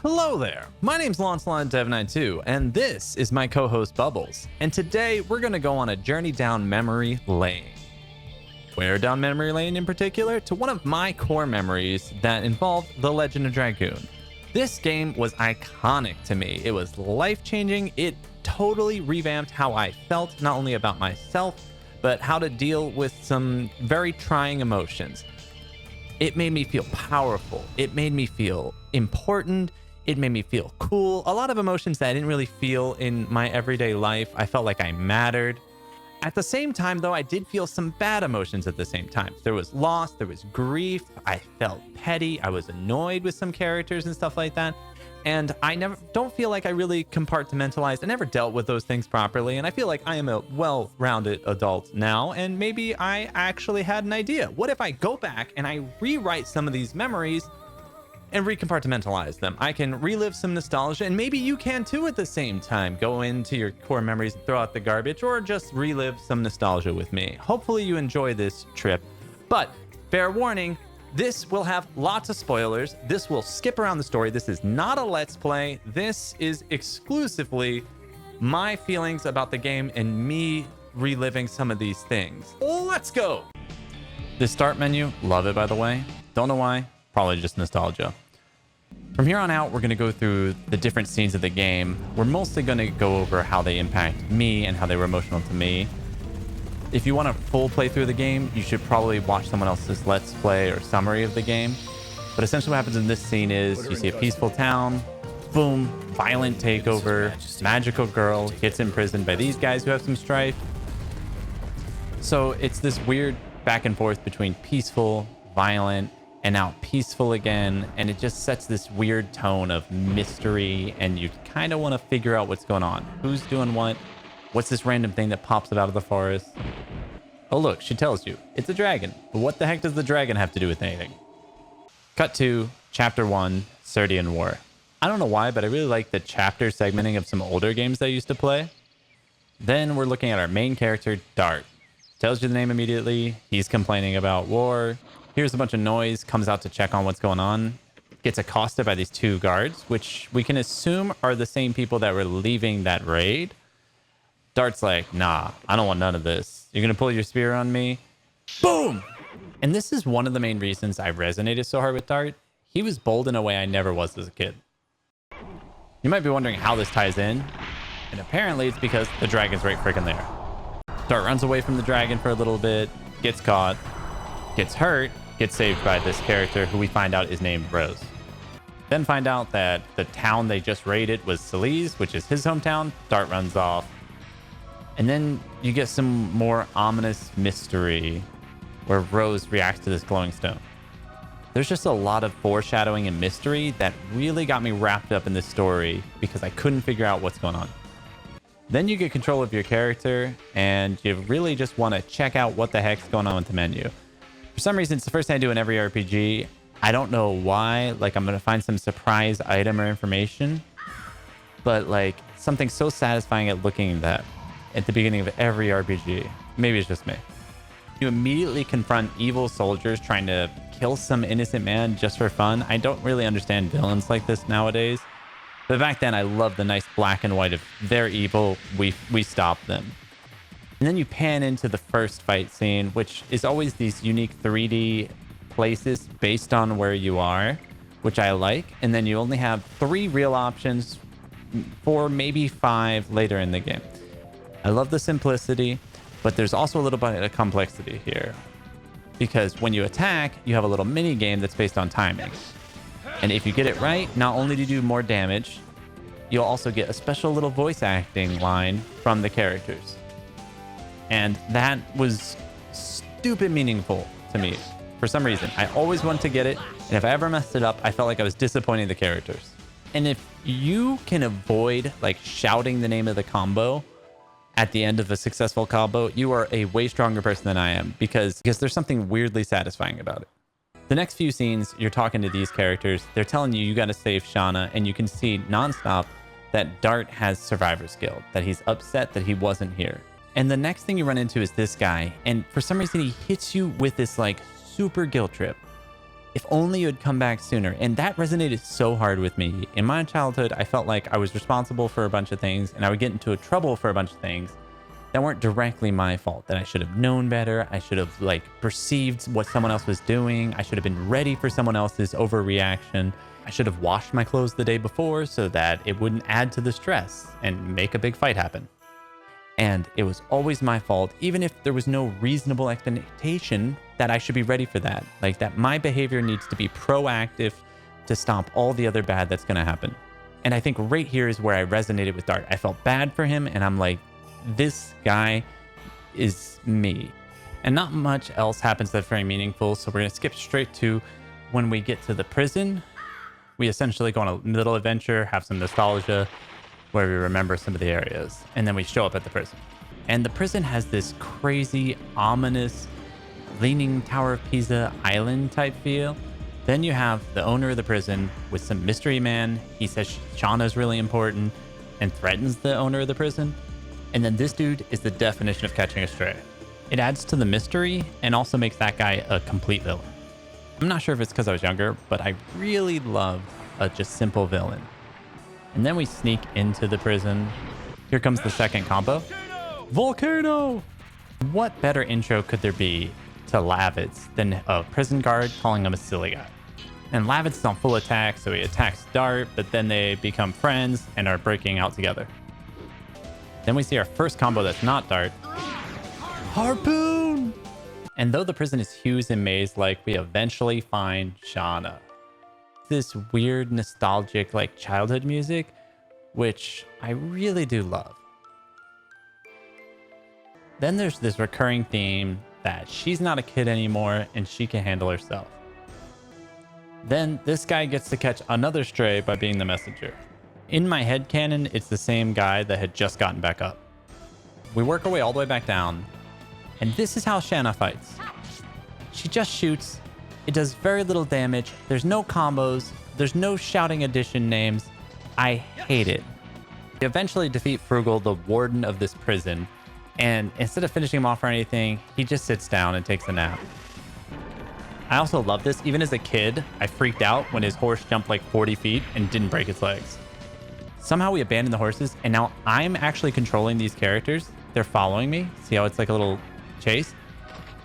Hello there, my name's Lancelot Dev92, and this is my co-host Bubbles, and today we're going to go on a journey down memory lane. Where down memory lane in particular? To one of my core memories that involved the Legend of Dragoon. This game was iconic to me. It was life-changing. It totally revamped how I felt, not only about myself, but how to deal with some very trying emotions. It made me feel powerful. It made me feel important. It made me feel cool. A lot of emotions that I didn't really feel in my everyday life. I felt like I mattered. At the same time, though, I did feel some bad emotions at the same time. There was loss, there was grief. I felt petty. I was annoyed with some characters and stuff like that. And I don't feel like I really compartmentalized. I never dealt with those things properly. And I feel like I am a well-rounded adult now. And maybe I actually had an idea. What if I go back and I rewrite some of these memories and recompartmentalize them? I can relive some nostalgia, and maybe you can too at the same time. Go into your core memories and throw out the garbage, or just relive some nostalgia with me. Hopefully you enjoy this trip, but fair warning, this will have lots of spoilers. This will skip around the story. This is not a let's play. This is exclusively my feelings about the game and me reliving some of these things. Let's go. This start menu, love it, by the way. Don't know why. Probably just nostalgia. From here on out, we're going to go through the different scenes of the game. We're mostly going to go over how they impact me and how they were emotional to me. If you want a full playthrough of the game, you should probably watch someone else's let's play or summary of the game. But essentially what happens in this scene is you see a peaceful town, boom, violent takeover, magical girl gets imprisoned by these guys who have some strife. So it's this weird back and forth between peaceful, violent, and now peaceful again, and it just sets this weird tone of mystery, and you kind of want to figure out what's going on. Who's doing what? What's this random thing that pops it out of the forest? Oh look, she tells you. It's a dragon. But what the heck does the dragon have to do with anything? Cut to Chapter 1, Serdian War. I don't know why, but I really like the chapter segmenting of some older games that I used to play. Then we're looking at our main character, Dart. Tells you the name immediately. He's complaining about war. Hears a bunch of noise, comes out to check on what's going on, gets accosted by these two guards, which we can assume are the same people that were leaving that raid. Dart's like, nah, I don't want none of this. You're going to pull your spear on me? Boom! And this is one of the main reasons I resonated so hard with Dart. He was bold in a way I never was as a kid. You might be wondering how this ties in, and apparently it's because the dragon's right freaking there. Dart runs away from the dragon for a little bit, gets caught, gets hurt, gets saved by this character who we find out is named Rose. Then find out that the town they just raided was Celise, which is his hometown. Dart runs off. And then you get some more ominous mystery where Rose reacts to this glowing stone. There's just a lot of foreshadowing and mystery that really got me wrapped up in this story because I couldn't figure out what's going on. Then you get control of your character and you really just want to check out what the heck's going on with the menu. For some reason, it's the first thing I do in every RPG. I don't know why. Like, I'm going to find some surprise item or information. But, like, something so satisfying at looking at that at the beginning of every RPG. Maybe it's just me. You immediately confront evil soldiers trying to kill some innocent man just for fun. I don't really understand villains like this nowadays. But back then, I loved the nice black and white of they're evil, we stop them. And then you pan into the first fight scene, which is always these unique 3D places based on where you are, which I like. And then you only have 3 real options, 4, maybe 5 later in the game. I love the simplicity, but there's also a little bit of complexity here. Because when you attack, you have a little mini game that's based on timing. And if you get it right, not only do you do more damage, you'll also get a special little voice acting line from the characters. And that was stupid meaningful to me for some reason. I always wanted to get it, and if I ever messed it up, I felt like I was disappointing the characters. And if you can avoid like shouting the name of the combo at the end of a successful combo, you are a way stronger person than I am because there's something weirdly satisfying about it. The next few scenes, you're talking to these characters. They're telling you got to save Shauna, and you can see nonstop that Dart has survivor's guilt, that he's upset that he wasn't here. And the next thing you run into is this guy. And for some reason, he hits you with this like super guilt trip. If only you had come back sooner. And that resonated so hard with me. In my childhood, I felt like I was responsible for a bunch of things, and I would get into trouble for a bunch of things that weren't directly my fault, that I should have known better. I should have perceived what someone else was doing. I should have been ready for someone else's overreaction. I should have washed my clothes the day before so that it wouldn't add to the stress and make a big fight happen. And it was always my fault, even if there was no reasonable expectation that I should be ready for that. Like that my behavior needs to be proactive to stop all the other bad that's going to happen. And I think right here is where I resonated with Dart. I felt bad for him, and I'm like, this guy is me. And not much else happens that's very meaningful. So we're going to skip straight to when we get to the prison. We essentially go on a little adventure, have some nostalgia, where we remember some of the areas, and then we show up at the prison. And the prison has this crazy, ominous, leaning Tower of Pisa island type feel. Then you have the owner of the prison with some mystery man. He says Shauna's really important and threatens the owner of the prison. And then this dude is the definition of catching a stray. It adds to the mystery and also makes that guy a complete villain. I'm not sure if it's because I was younger, but I really loved a just simple villain. And then we sneak into the prison. Here comes the second combo. Volcano! What better intro could there be to Lavitz than a prison guard calling him a silly guy? And Lavitz is on full attack, so he attacks Dart, but then they become friends and are breaking out together. Then we see our first combo that's not Dart. Harpoon! And though the prison is huge and maze-like, we eventually find Shauna. This weird, nostalgic, childhood music, which I really do love. Then there's this recurring theme that she's not a kid anymore and she can handle herself. Then this guy gets to catch another stray by being the messenger. In my headcanon, it's the same guy that had just gotten back up. We work our way all the way back down, and this is how Shanna fights. She just shoots. It does very little damage. There's no combos. There's no shouting addition names. I hate it. We eventually defeat Frugal, the warden of this prison, and instead of finishing him off or anything, he just sits down and takes a nap. I also love this. Even as a kid, I freaked out when his horse jumped 40 feet and didn't break its legs. Somehow we abandoned the horses, and now I'm actually controlling these characters. They're following me. See how it's like a little chase?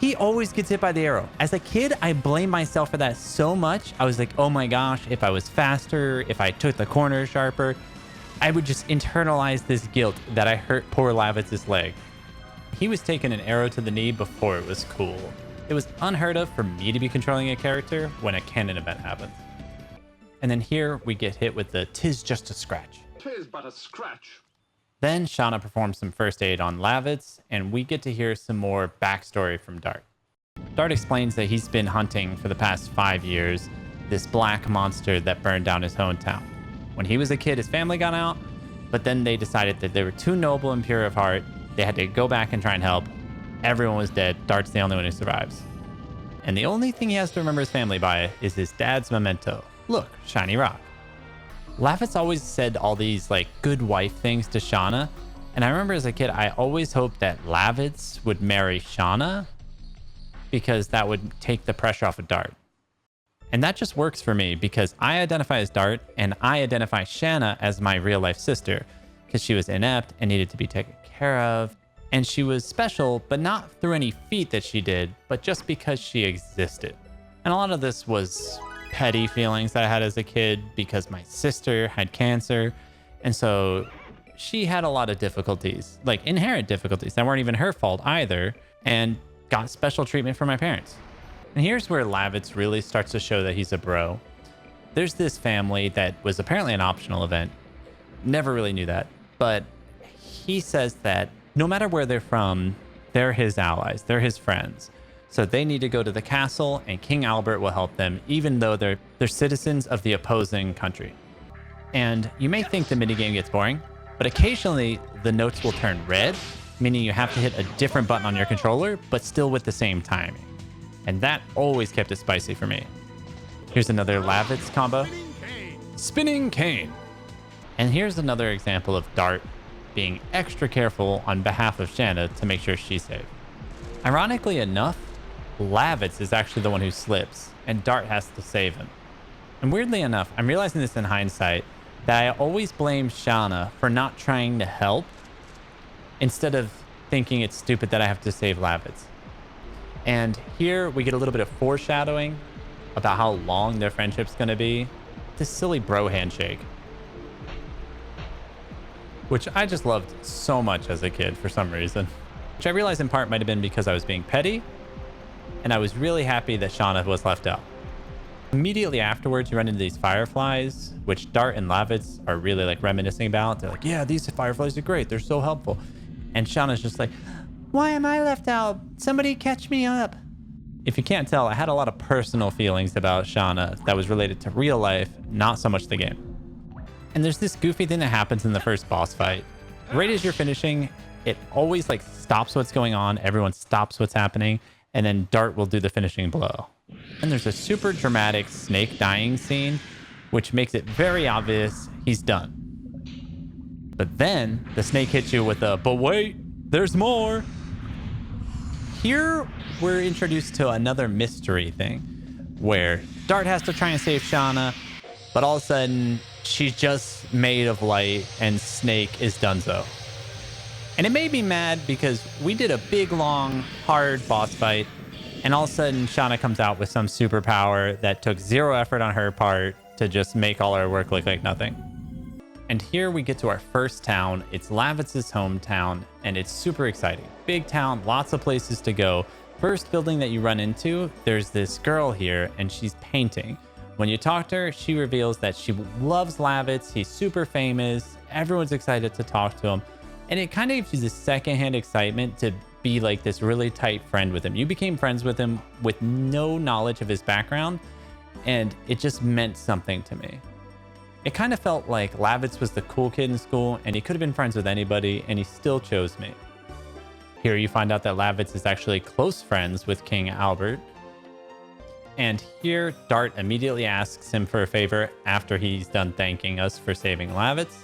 He always gets hit by the arrow. As a kid, I blame myself for that so much. I was like, oh my gosh, if I was faster, if I took the corner sharper, I would just internalize this guilt that I hurt poor Lavitz's leg. He was taking an arrow to the knee before it was cool. It was unheard of for me to be controlling a character when a canon event happens. And then here we get hit with the "'tis just a scratch." "'Tis but a scratch." Then Shauna performs some first aid on Lavitz, and we get to hear some more backstory from Dart. Dart explains that he's been hunting for the past 5 years this black monster that burned down his hometown. When he was a kid, his family got out, but then they decided that they were too noble and pure of heart. They had to go back and try and help. Everyone was dead. Dart's the only one who survives. And the only thing he has to remember his family by is his dad's memento. Look, shiny rock. Lavitz always said all these good wife things to Shauna. And I remember as a kid, I always hoped that Lavitz would marry Shauna because that would take the pressure off of Dart. And that just works for me because I identify as Dart and I identify Shanna as my real life sister because she was inept and needed to be taken care of. And she was special, but not through any feat that she did, but just because she existed. And a lot of this was petty feelings that I had as a kid because my sister had cancer. And so she had a lot of difficulties, inherent difficulties that weren't even her fault either, and got special treatment from my parents. And here's where Lavitz really starts to show that he's a bro. There's this family that was apparently an optional event. Never really knew that. But he says that no matter where they're from, they're his allies. They're his friends. So they need to go to the castle and King Albert will help them, even though they're citizens of the opposing country. And you may think the minigame gets boring, but occasionally the notes will turn red, meaning you have to hit a different button on your controller, but still with the same timing. And that always kept it spicy for me. Here's another Lavitz combo. Spinning cane. And here's another example of Dart being extra careful on behalf of Shanna to make sure she's safe. Ironically enough, Lavitz is actually the one who slips, and Dart has to save him. And weirdly enough, I'm realizing this in hindsight, that I always blame Shauna for not trying to help instead of thinking it's stupid that I have to save Lavitz. And here we get a little bit of foreshadowing about how long their friendship's going to be. This silly bro handshake, which I just loved so much as a kid for some reason, which I realized in part might have been because I was being petty, and I was really happy that Shauna was left out. Immediately afterwards, you run into these fireflies, which Dart and Lavitz are really like reminiscing about. They're like, yeah, these fireflies are great. They're so helpful. And Shauna's just like, why am I left out? Somebody catch me up. If you can't tell, I had a lot of personal feelings about Shauna that was related to real life, not so much the game. And there's this goofy thing that happens in the first boss fight. Right as you're finishing, it always like stops what's going on. Everyone stops what's happening. And then Dart will do the finishing blow. And there's a super dramatic snake dying scene, which makes it very obvious he's done. But then the snake hits you with a, but wait, there's more. Here we're introduced to another mystery thing where Dart has to try and save Shauna, but all of a sudden she's just made of light and Snake is donezo. And it made me mad because we did a big, long, hard boss fight, and all of a sudden Shauna comes out with some superpower that took zero effort on her part to just make all our work look like nothing. And here we get to our first town. It's Lavitz's hometown, and it's super exciting. Big town, lots of places to go. First building that you run into, there's this girl here, and she's painting. When you talk to her, she reveals that she loves Lavitz. He's super famous. Everyone's excited to talk to him. And it kind of gives you this secondhand excitement to be like this really tight friend with him. You became friends with him with no knowledge of his background, and it just meant something to me. It kind of felt like Lavitz was the cool kid in school, and he could have been friends with anybody, and he still chose me. Here you find out that Lavitz is actually close friends with King Albert. And here, Dart immediately asks him for a favor after he's done thanking us for saving Lavitz.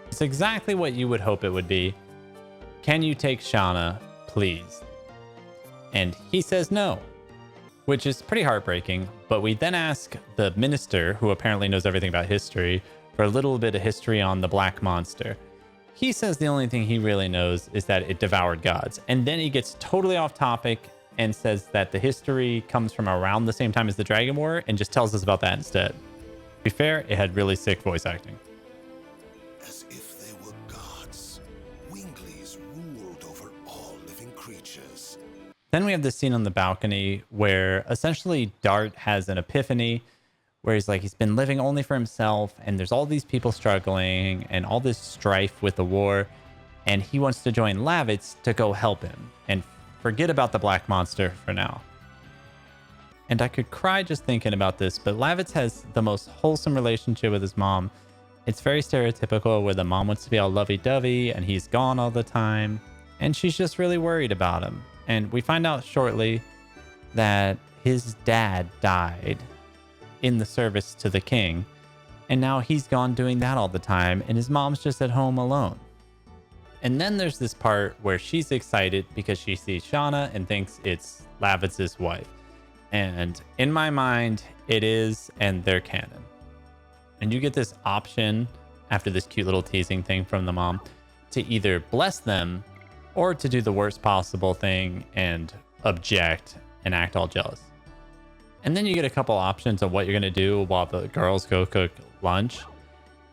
It's exactly what you would hope it would be. Can you take Shauna, please? And he says no, which is pretty heartbreaking. But we then ask the minister, who apparently knows everything about history, for a little bit of history on the black monster. He says the only thing he really knows is that it devoured gods. And then he gets totally off topic and says that the history comes from around the same time as the Dragon War, and just tells us about that instead. To be fair, it had really sick voice acting. As if they were gods, Winglies ruled over all living creatures. Then we have this scene on the balcony where essentially Dart has an epiphany where he's like, he's been living only for himself, and there's all these people struggling and all this strife with the war, and he wants to join Lavitz to go help him and forget about the black monster for now. And I could cry just thinking about this, but Lavitz has the most wholesome relationship with his mom. It's very stereotypical where the mom wants to be all lovey-dovey and he's gone all the time, and she's just really worried about him. And we find out shortly that his dad died in the service to the king, and now he's gone doing that all the time, and his mom's just at home alone. And then there's this part where she's excited because she sees Shauna and thinks it's Lavitz's wife. And in my mind, it is, and they're canon. And you get this option after this cute little teasing thing from the mom to either bless them or to do the worst possible thing and object and act all jealous. And then you get a couple options of what you're going to do while the girls go cook lunch.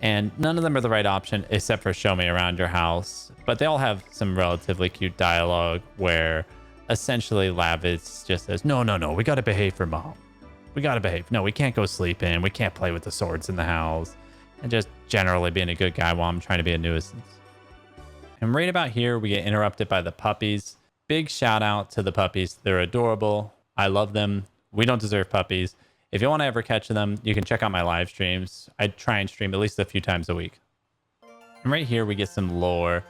And none of them are the right option except for show me around your house. But they all have some relatively cute dialogue where essentially Lavitz just says, no, we got to behave for mom. We got to behave. No, we can't go sleep in. We can't play with the swords in the house. And just generally being a good guy while I'm trying to be a nuisance. And right about here, we get interrupted by the puppies. Big shout out to the puppies. They're adorable. I love them. We don't deserve puppies. If you want to ever catch them, you can check out my live streams. I try and stream at least a few times a week. And right here, we get some lore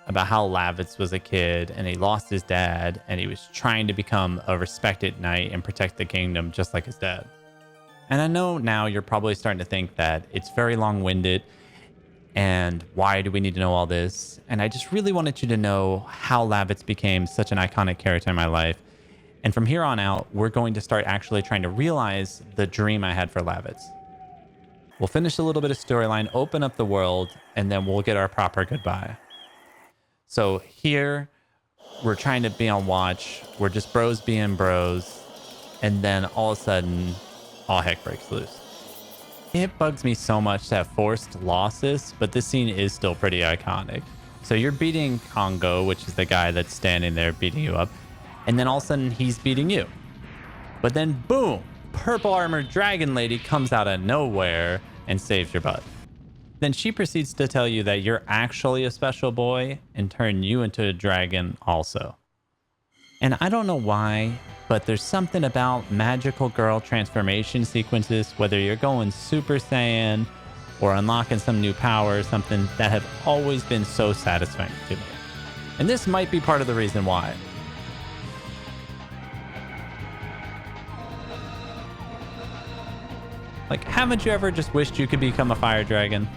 about how Lavitz was a kid and he lost his dad and he was trying to become a respected knight and protect the kingdom just like his dad. And I know now you're probably starting to think that it's very long-winded and why do we need to know all this? And I just really wanted you to know how Lavitz became such an iconic character in my life. And from here on out, we're going to start actually trying to realize the dream I had for Lavitz. We'll finish a little bit of storyline, open up the world, and then we'll get our proper goodbye. So here, we're trying to be on watch. We're just bros being bros. And then all of a sudden, all heck breaks loose. It bugs me so much to have forced losses, but this scene is still pretty iconic. So you're beating Congo, which is the guy that's standing there beating you up. And then all of a sudden, he's beating you. But then, boom, purple armored dragon lady comes out of nowhere and saves your butt. Then she proceeds to tell you that you're actually a special boy and turn you into a dragon also. And I don't know why, but there's something about magical girl transformation sequences, whether you're going Super Saiyan or unlocking some new power or something, that have always been so satisfying to me. And this might be part of the reason why. Like, haven't you ever just wished you could become a fire dragon?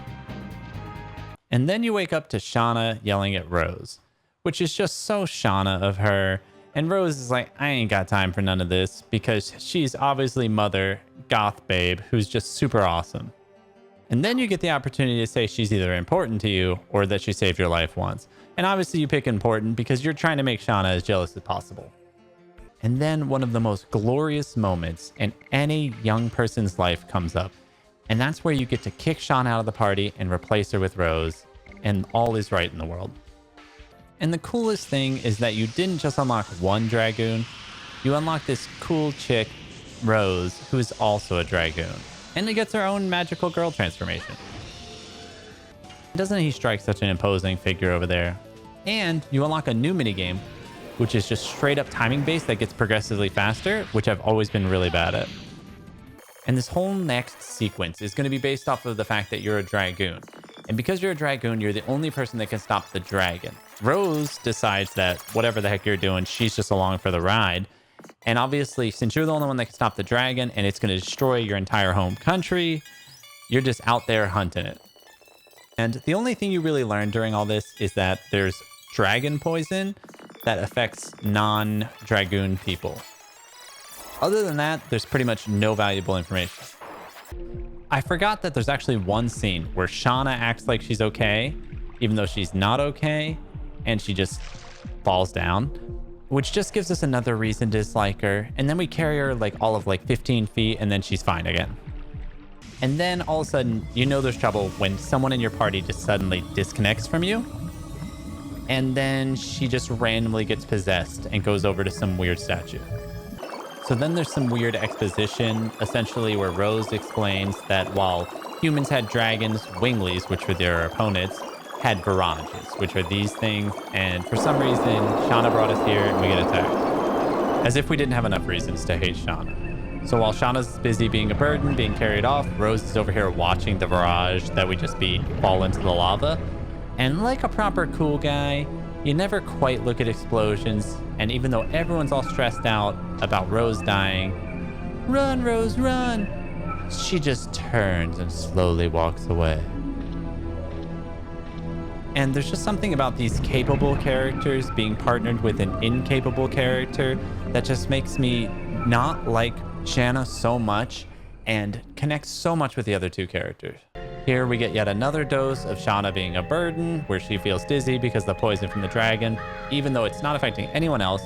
And then you wake up to Shauna yelling at Rose, which is just so Shauna of her. And Rose is like, I ain't got time for none of this, because she's obviously Mother, goth babe, who's just super awesome. And then you get the opportunity to say she's either important to you or that she saved your life once. And obviously you pick important because you're trying to make Shauna as jealous as possible. And then one of the most glorious moments in any young person's life comes up. And that's where you get to kick Shauna out of the party and replace her with Rose. And all is right in the world. And the coolest thing is that you didn't just unlock one Dragoon. You unlock this cool chick, Rose, who is also a Dragoon. And it gets her own magical girl transformation. Doesn't he strike such an imposing figure over there? And you unlock a new minigame, which is just straight up timing based that gets progressively faster, which I've always been really bad at. And this whole next sequence is going to be based off of the fact that you're a Dragoon. And because you're a Dragoon, you're the only person that can stop the dragon. Rose decides that whatever the heck you're doing, she's just along for the ride. And obviously, since you're the only one that can stop the dragon and it's going to destroy your entire home country, you're just out there hunting it. And the only thing you really learn during all this is that there's dragon poison that affects non-Dragoon people. Other than that, there's pretty much no valuable information. I forgot that there's actually one scene where Shauna acts like she's okay, even though she's not okay, and she just falls down, which just gives us another reason to dislike her. And then we carry her like all of like 15 feet, and then she's fine again. And then all of a sudden, you know there's trouble when someone in your party just suddenly disconnects from you. And then she just randomly gets possessed and goes over to some weird statue. So then there's some weird exposition, essentially where Rose explains that while humans had dragons, winglies, which were their opponents, had virages, which are these things. And for some reason, Shauna brought us here and we get attacked. As if we didn't have enough reasons to hate Shauna. So while Shauna's busy being a burden, being carried off, Rose is over here watching the virage that we just beat fall into the lava. And like a proper cool guy, you never quite look at explosions, and even though everyone's all stressed out about Rose dying, run, Rose, run, she just turns and slowly walks away. And there's just something about these capable characters being partnered with an incapable character that just makes me not like Shanna so much and connect so much with the other two characters. Here we get yet another dose of Shauna being a burden, where she feels dizzy because of the poison from the dragon, even though it's not affecting anyone else,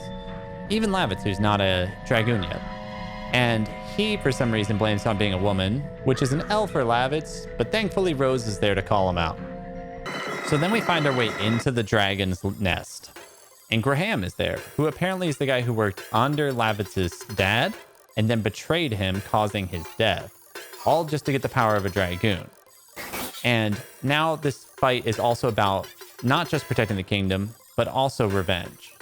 even Lavitz, who's not a Dragoon yet. And he, for some reason, blames on being a woman, which is an L for Lavitz, but thankfully Rose is there to call him out. So then we find our way into the dragon's nest. And Graham is there, who apparently is the guy who worked under Lavitz's dad and then betrayed him, causing his death, all just to get the power of a Dragoon. And now this fight is also about not just protecting the kingdom, but also revenge.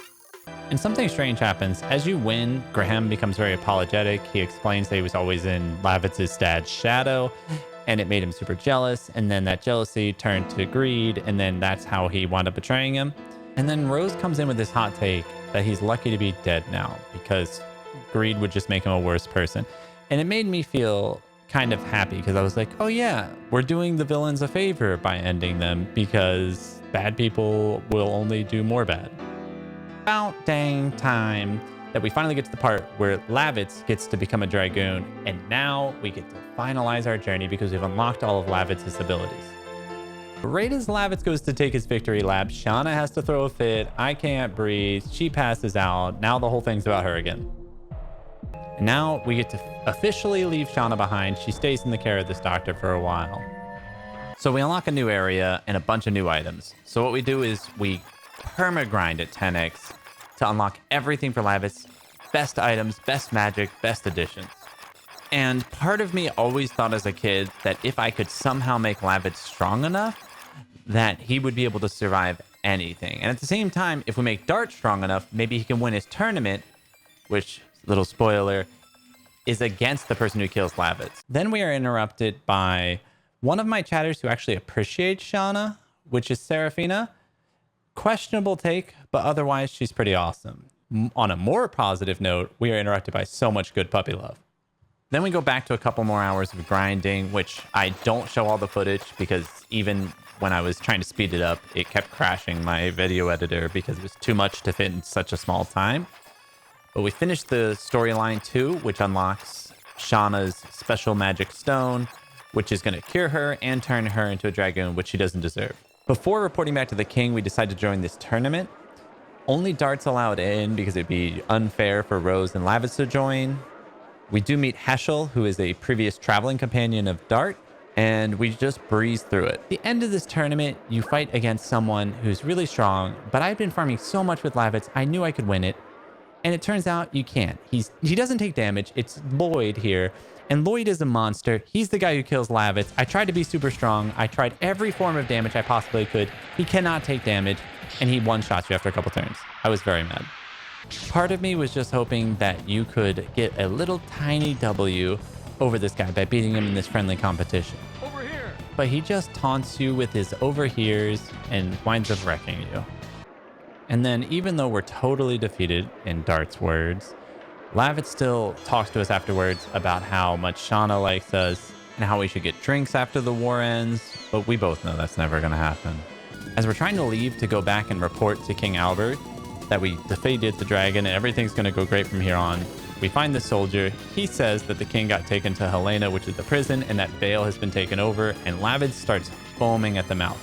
And something strange happens. As you win, Graham becomes very apologetic. He explains that he was always in Lavitz's dad's shadow, and it made him super jealous. And then that jealousy turned to greed, and then that's how he wound up betraying him. And then Rose comes in with this hot take that he's lucky to be dead now because greed would just make him a worse person. And it made me feel kind of happy because I was like, oh yeah, we're doing the villains a favor by ending them because bad people will only do more bad. About dang time that we finally get to the part where Lavitz gets to become a Dragoon, and now we get to finalize our journey because we've unlocked all of Lavitz's abilities. Right as Lavitz goes to take his victory lap, Shauna has to throw a fit. I can't breathe. She passes out. Now the whole thing's about her again. And now we get to officially leave Shauna behind. She stays in the care of this doctor for a while. So we unlock a new area and a bunch of new items. So what we do is we perma-grind at 10x to unlock everything for Lavitz. Best items, best magic, best additions. And part of me always thought as a kid that if I could somehow make Lavitz strong enough, that he would be able to survive anything. And at the same time, if we make Dart strong enough, maybe he can win his tournament, which, little spoiler, is against the person who kills Lavitz. Then we are interrupted by one of my chatters who actually appreciates Shauna, which is Seraphina. Questionable take, but otherwise she's pretty awesome. On a more positive note, we are interrupted by so much good puppy love. Then we go back to a couple more hours of grinding, which I don't show all the footage because even when I was trying to speed it up, it kept crashing my video editor because it was too much to fit in such a small time. But we finished the storyline 2, which unlocks Shauna's special magic stone, which is going to cure her and turn her into a Dragoon, which she doesn't deserve. Before reporting back to the king, we decided to join this tournament. Only Dart's allowed in because it'd be unfair for Rose and Lavitz to join. We do meet Heschel, who is a previous traveling companion of Dart, and we just breeze through it. At the end of this tournament, you fight against someone who's really strong, but I've been farming so much with Lavitz, I knew I could win it. And it turns out you can't. He doesn't take damage. It's Lloyd here. And Lloyd is a monster. He's the guy who kills Lavitz. I tried to be super strong. I tried every form of damage I possibly could. He cannot take damage, and he one-shots you after a couple turns. I was very mad. Part of me was just hoping that you could get a little tiny W over this guy by beating him in this friendly competition. Over here. But he just taunts you with his overhears and winds up wrecking you. And then even though we're totally defeated, in Dart's words, Lavitz still talks to us afterwards about how much Shauna likes us and how we should get drinks after the war ends, but we both know that's never going to happen. As we're trying to leave to go back and report to King Albert that we defeated the dragon and everything's going to go great from here on, we find the soldier. He says that the king got taken to Helena, which is the prison, and that Vale has been taken over, and Lavitz starts foaming at the mouth.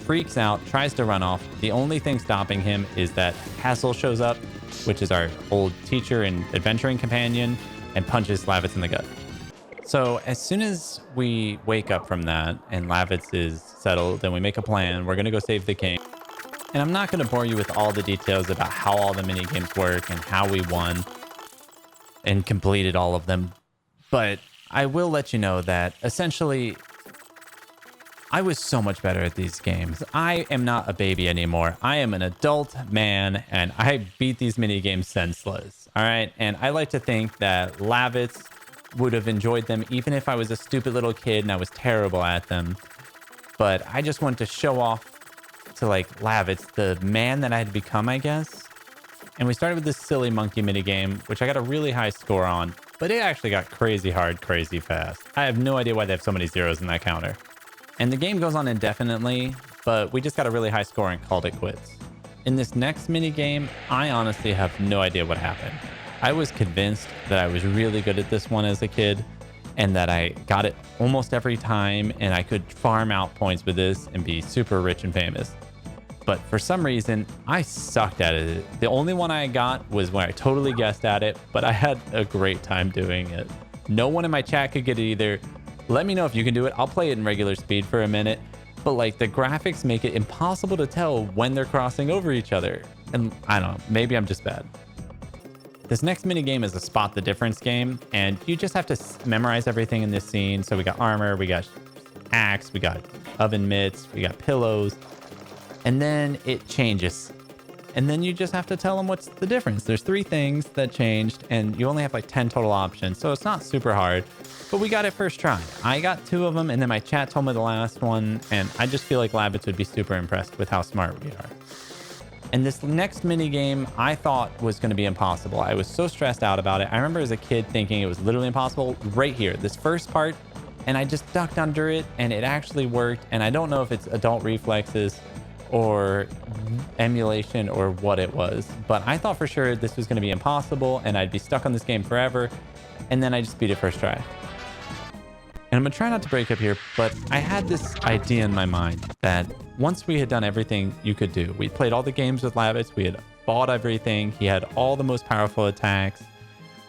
Freaks out, tries to run off. The only thing stopping him is that Hassel shows up, which is our old teacher and adventuring companion, and punches Lavitz in the gut. So as soon as we wake up from that and Lavitz is settled, then we make a plan. We're going to go save the king. And I'm not going to bore you with all the details about how all the mini games work and how we won and completed all of them. But I will let you know that essentially I was so much better at these games. I am not a baby anymore. I am an adult man, and I beat these mini games senseless. All right. And I like to think that Lavitz would have enjoyed them even if I was a stupid little kid and I was terrible at them. But I just wanted to show off to like Lavitz, the man that I had become, I guess. And we started with this silly monkey mini game, which I got a really high score on, but it actually got crazy hard, crazy fast. I have no idea why they have so many zeros in that counter. And the game goes on indefinitely, but we just got a really high score and called it quits. In this next mini game, I honestly have no idea what happened. I was convinced that I was really good at this one as a kid and that I got it almost every time and I could farm out points with this and be super rich and famous. But for some reason, I sucked at it. The only one I got was when I totally guessed at it, but I had a great time doing it. No one in my chat could get it either. Let me know if you can do it. I'll play it in regular speed for a minute. But like the graphics make it impossible to tell when they're crossing over each other. And I don't know, maybe I'm just bad. This next mini game is a spot the difference game, and you just have to memorize everything in this scene. So we got armor, we got axe, we got oven mitts, we got pillows, and then it changes. And then you just have to tell them what's the difference. There's 3 things that changed, and you only have like 10 total options, so it's not super hard. But we got it first try. I got 2 of them, and then my chat told me the last one, and I just feel like Lavitz would be super impressed with how smart we are. And this next mini game I thought was going to be impossible. I was so stressed out about it. I remember as a kid thinking it was literally impossible right here, this first part, and I just ducked under it, and it actually worked. And I don't know if it's adult reflexes or emulation or what it was, but I thought for sure this was going to be impossible and I'd be stuck on this game forever. And then I just beat it first try. And I'm going to try not to break up here, but I had this idea in my mind that once we had done everything you could do, we played all the games with Lavitz, we had bought everything, he had all the most powerful attacks,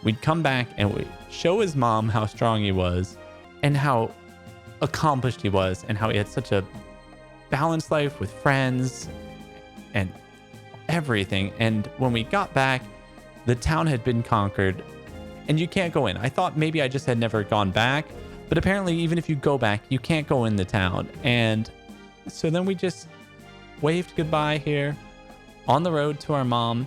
we'd come back and we'd show his mom how strong he was and how accomplished he was and how he had such a balanced life with friends and everything. And when we got back, the town had been conquered and you can't go in. I thought maybe I just had never gone back, but apparently even if you go back, you can't go in the town. And so then we just waved goodbye here on the road to our mom.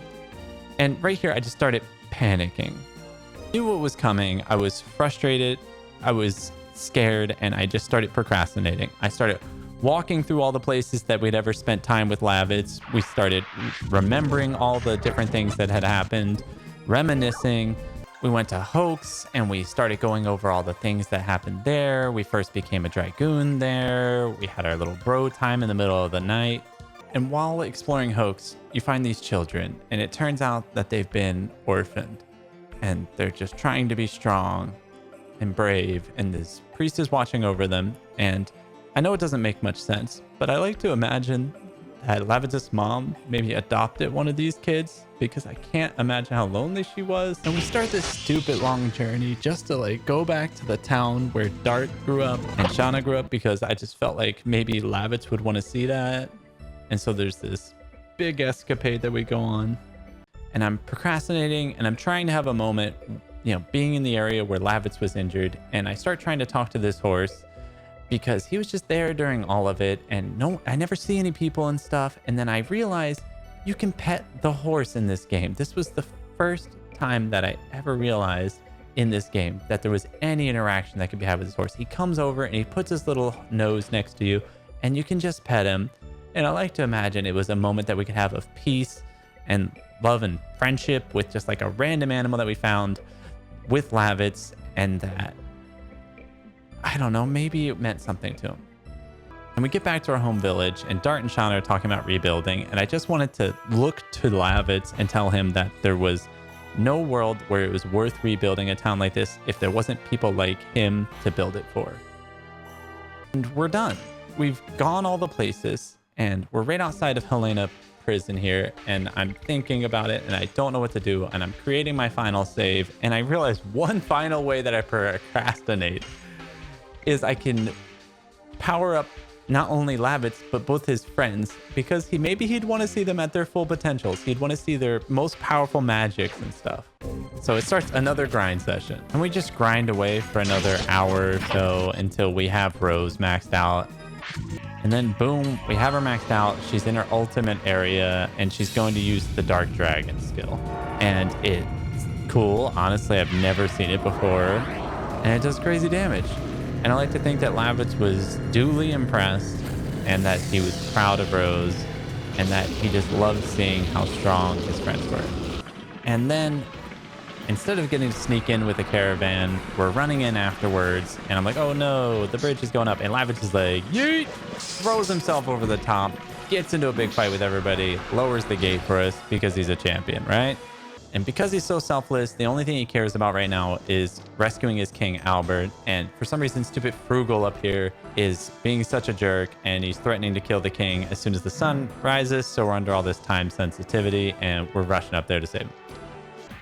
And right here, I just started panicking. I knew what was coming. I was frustrated. I was scared, and I just started procrastinating. I started walking through all the places that we'd ever spent time with Lavitz. We started remembering all the different things that had happened, reminiscing. We went to Hoax and we started going over all the things that happened there. We first became a Dragoon there. We had our little bro time in the middle of the night. And while exploring Hoax, you find these children, and it turns out that they've been orphaned and they're just trying to be strong and brave. And this priest is watching over them. And I know it doesn't make much sense, but I like to imagine that Lavitz's mom maybe adopted one of these kids, because I can't imagine how lonely she was. And we start this stupid long journey just to like go back to the town where Dart grew up and Shauna grew up, because I just felt like maybe Lavitz would want to see that. And so there's this big escapade that we go on, and I'm procrastinating and I'm trying to have a moment, you know, being in the area where Lavitz was injured. And I start trying to talk to this horse because he was just there during all of it, and no, I never see any people and stuff. And then I realized you can pet the horse in this game. This was the first time that I ever realized in this game that there was any interaction that could be had with this horse. He comes over and he puts his little nose next to you and you can just pet him. And I like to imagine it was a moment that we could have of peace and love and friendship with just like a random animal that we found with Lavitz, and that, I don't know, maybe it meant something to him. And we get back to our home village, and Dart and Shauna are talking about rebuilding. And I just wanted to look to Lavitz and tell him that there was no world where it was worth rebuilding a town like this if there wasn't people like him to build it for. And we're done. We've gone all the places, and we're right outside of Helena prison here. And I'm thinking about it, and I don't know what to do. And I'm creating my final save. And I realized one final way that I procrastinate is I can power up not only Lavitz, but both his friends, because maybe he'd want to see them at their full potentials. He'd want to see their most powerful magics and stuff. So it starts another grind session, and we just grind away for another hour or so until we have Rose maxed out. And then boom, we have her maxed out. She's in her ultimate area, and she's going to use the Dark Dragon skill. And it's cool. Honestly, I've never seen it before, and it does crazy damage. And I like to think that Lavitz was duly impressed, and that he was proud of Rose, and that he just loved seeing how strong his friends were. And then, instead of getting to sneak in with a caravan, we're running in afterwards, and I'm like, oh no, the bridge is going up. And Lavitz is like, yeet, throws himself over the top, gets into a big fight with everybody, lowers the gate for us because he's a champion, right? And because he's so selfless, the only thing he cares about right now is rescuing his king, Albert. And for some reason, stupid Frugal up here is being such a jerk, and he's threatening to kill the king as soon as the sun rises. So we're under all this time sensitivity, and we're rushing up there to save him.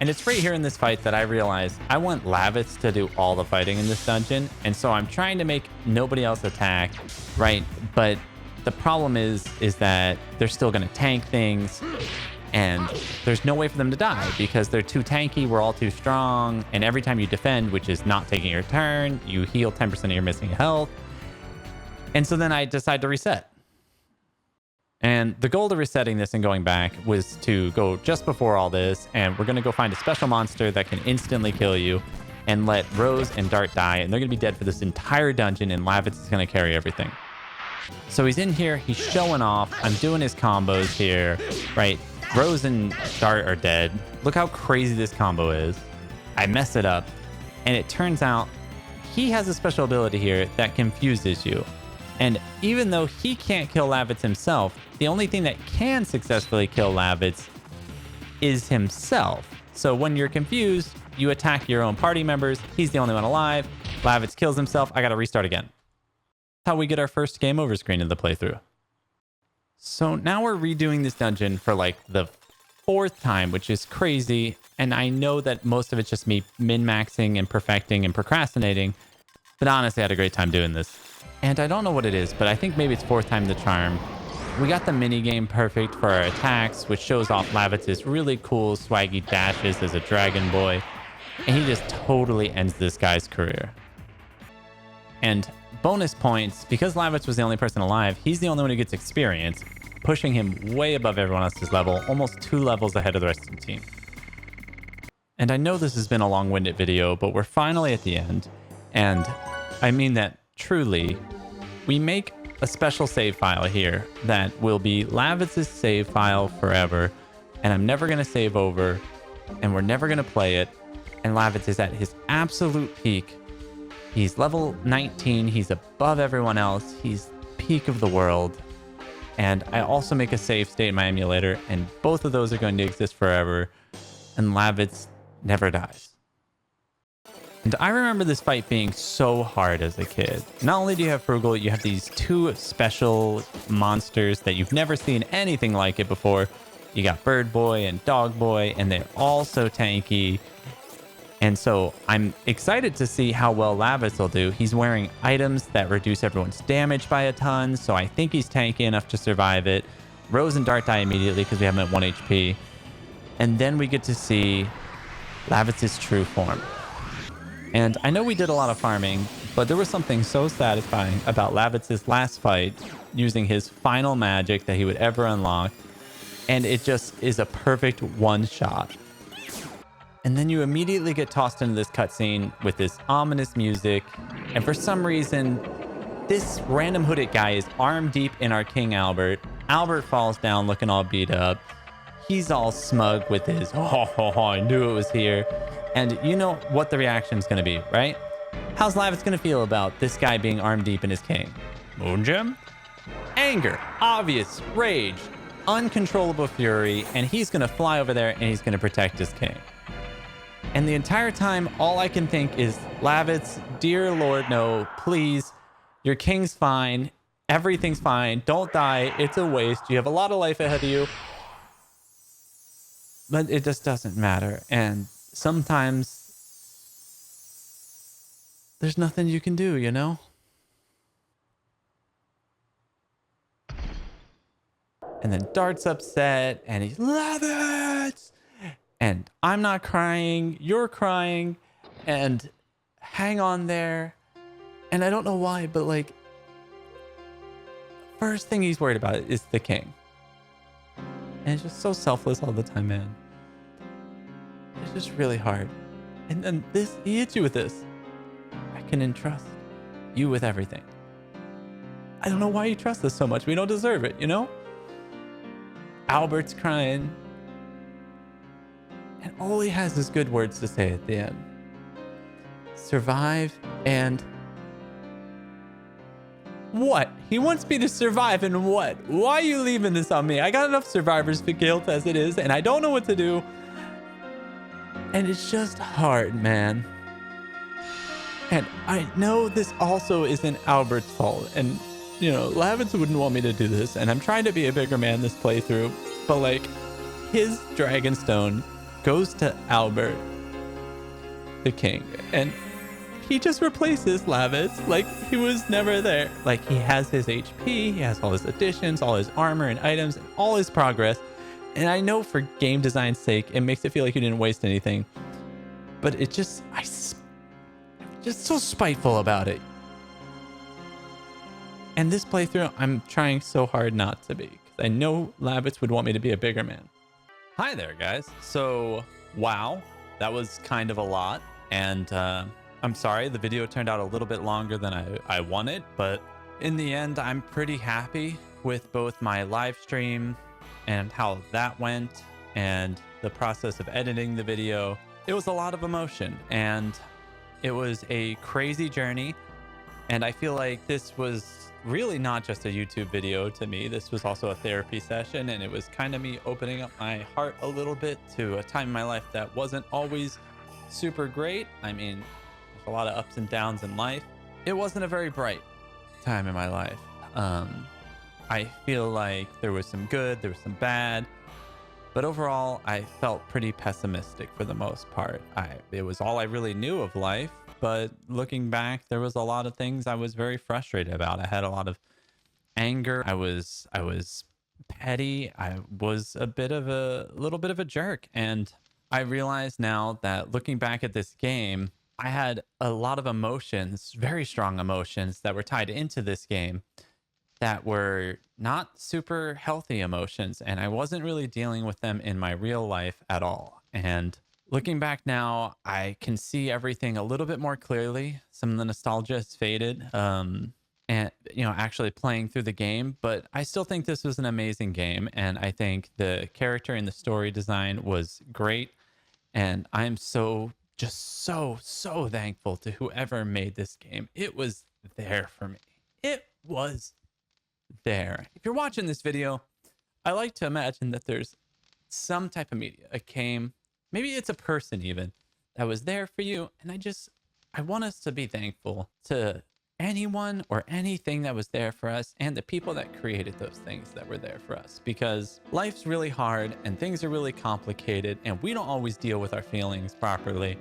And it's right here in this fight that I realized I want Lavitz to do all the fighting in this dungeon. And so I'm trying to make nobody else attack, right? But the problem is that they're still going to tank things. And there's no way for them to die because they're too tanky. We're all too strong. And every time you defend, which is not taking your turn, you heal 10% of your missing health. And so then I decide to reset. And the goal to resetting this and going back was to go just before all this. And we're going to go find a special monster that can instantly kill you and let Rose and Dart die. And they're going to be dead for this entire dungeon. And Lavitz is going to carry everything. So he's in here. He's showing off. I'm doing his combos here, right? Rose and Dart are dead. Look how crazy this combo is. I mess it up, and it turns out he has a special ability here that confuses you. And even though he can't kill Lavitz himself, the only thing that can successfully kill Lavitz is himself. So when you're confused, you attack your own party members. He's the only one alive. Lavitz kills himself. I got to restart again. That's how we get our first game over screen in the playthrough. So now we're redoing this dungeon for like the 4th time, which is crazy. And I know that most of it's just me min-maxing and perfecting and procrastinating. But honestly, I had a great time doing this. And I don't know what it is, but I think maybe it's 4th time the charm. We got the mini game perfect for our attacks, which shows off Lavitz's really cool swaggy dashes as a dragon boy. And he just totally ends this guy's career. And bonus points, because Lavitz was the only person alive, he's the only one who gets experience, pushing him way above everyone else's level, almost 2 levels ahead of the rest of the team. And I know this has been a long-winded video, but we're finally at the end. And I mean that truly. We make a special save file here that will be Lavitz's save file forever. And I'm never going to save over, and we're never going to play it. And Lavitz is at his absolute peak. He's level 19. He's above everyone else. He's peak of the world. And I also make a save state in my emulator, and both of those are going to exist forever. And Lavitz never dies. And I remember this fight being so hard as a kid. Not only do you have Frugal, you have these 2 special monsters that you've never seen anything like it before. You got Bird Boy and Dog Boy, and they're all so tanky. And so I'm excited to see how well Lavitz will do. He's wearing items that reduce everyone's damage by a ton, so I think he's tanky enough to survive it. Rose and Dart die immediately because we have him at 1 HP. And then we get to see Lavitz's true form. And I know we did a lot of farming, but there was something so satisfying about Lavitz's last fight using his final magic that he would ever unlock. And it just is a perfect one-shot. And then you immediately get tossed into this cutscene with this ominous music. And for some reason, this random hooded guy is arm deep in our King Albert. Albert falls down looking all beat up. He's all smug with his, I knew it was here. And you know what the reaction is going to be, right? How's Lavitz going to feel about this guy being arm deep in his king? Moon Gem? Anger, obvious, rage, uncontrollable fury, and he's going to fly over there and he's going to protect his king. And the entire time, all I can think is, Lavitz, dear Lord, no, please, your king's fine, everything's fine, don't die, it's a waste, you have a lot of life ahead of you. But it just doesn't matter, and sometimes there's nothing you can do, you know? And then Dart's upset, and he's, Lavitz! And I'm not crying, you're crying, and hang on there. And I don't know why, but like, first thing he's worried about is the king. And it's just so selfless all the time, man. It's just really hard. And then this, he hits you with this. I can entrust you with everything. I don't know why you trust us so much. We don't deserve it, you know? Albert's crying. And all he has is good words to say at the end. Survive and... What? He wants me to survive and what? Why are you leaving this on me? I got enough survivor's guilt as it is, and I don't know what to do. And it's just hard, man. And I know this also isn't Albert's fault. And, you know, Lavitz wouldn't want me to do this. And I'm trying to be a bigger man this playthrough. But, like, his Dragonstone goes to Albert, the king. And he just replaces Lavitz like he was never there. Like, he has his HP, he has all his additions, all his armor and items, and all his progress. And I know for game design's sake, it makes it feel like you didn't waste anything. But it just, I'm just so spiteful about it. And this playthrough, I'm trying so hard not to be. Because I know Lavitz would want me to be a bigger man. Hi there, guys. So, wow, that was kind of a lot. And I'm sorry, the video turned out a little bit longer than I wanted. But in the end, I'm pretty happy with both my live stream and how that went and the process of editing the video. It was a lot of emotion and it was a crazy journey. And I feel like this was really not just a YouTube video to me. This was also a therapy session, and it was kind of me opening up my heart a little bit to a time in my life that wasn't always super great. I mean, there's a lot of ups and downs in life. It wasn't a very bright time in my life. I feel like there was some good, there was some bad, but overall, I felt pretty pessimistic for the most part. It was all I really knew of life, but looking back, there was a lot of things I was very frustrated about. I had a lot of anger. I was petty. I was a little bit of a jerk, and I realize now that looking back at this game, I had a lot of emotions, very strong emotions that were tied into this game that were not super healthy emotions, and I wasn't really dealing with them in my real life at all. And looking back now, I can see everything a little bit more clearly. Some of the nostalgia has faded, and actually playing through the game, but I still think this was an amazing game, and I think the character and the story design was great, and I'm so thankful to whoever made this game. It was there for me. It was there. If you're watching this video, I like to imagine that there's some type of media, a game, maybe it's a person even, that was there for you. And I want us to be thankful to anyone or anything that was there for us and the people that created those things that were there for us, because life's really hard and things are really complicated and we don't always deal with our feelings properly.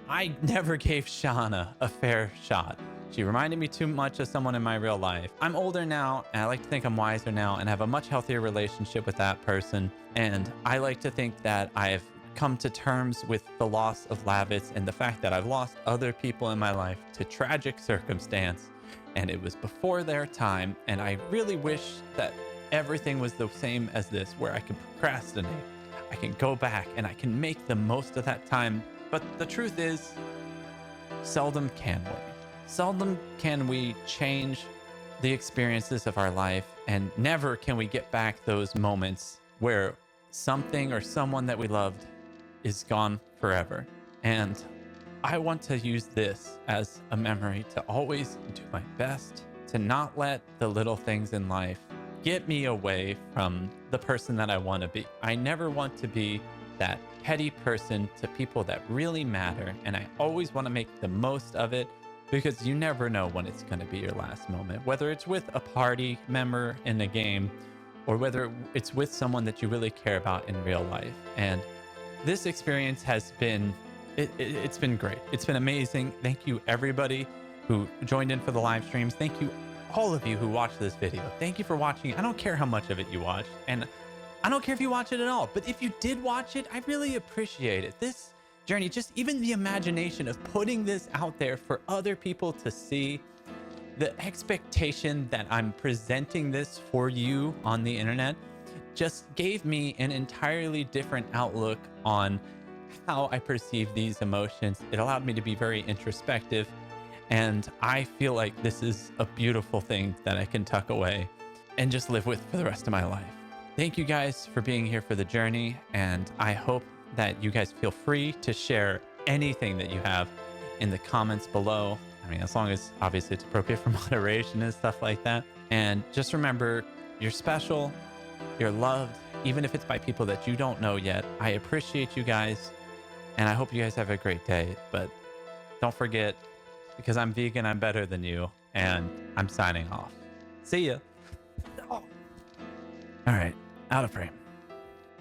I never gave Shauna a fair shot. She reminded me too much of someone in my real life. I'm older now, and I like to think I'm wiser now and have a much healthier relationship with that person. And I like to think that I've come to terms with the loss of Lavitz and the fact that I've lost other people in my life to tragic circumstance. And it was before their time. And I really wish that everything was the same as this, where I can procrastinate, I can go back, and I can make the most of that time. But the truth is, seldom can we. Seldom can we change the experiences of our life, and never can we get back those moments where something or someone that we loved is gone forever. And I want to use this as a memory to always do my best to not let the little things in life get me away from the person that I want to be. I never want to be that petty person to people that really matter, and I always want to make the most of it, because you never know when it's going to be your last moment, whether it's with a party member in a game or whether it's with someone that you really care about in real life. And this experience has been, it's been great. It's been amazing. Thank you everybody who joined in for the live streams. Thank you all of you who watched this video. Thank you for watching. I don't care how much of it you watched, and I don't care if you watch it at all, but if you did watch it, I really appreciate it. This journey, just even the imagination of putting this out there for other people to see, the expectation that I'm presenting this for you on the internet just gave me an entirely different outlook on how I perceive these emotions. It allowed me to be very introspective, and I feel like this is a beautiful thing that I can tuck away and just live with for the rest of my life. Thank you guys for being here for the journey, and I hope that you guys feel free to share anything that you have in the comments below. I mean, as long as obviously it's appropriate for moderation and stuff like that. And just remember, you're special, you're loved, even if it's by people that you don't know yet. I appreciate you guys, and I hope you guys have a great day. But don't forget, because I'm vegan, I'm better than you, and I'm signing off. See ya. All right, out of frame.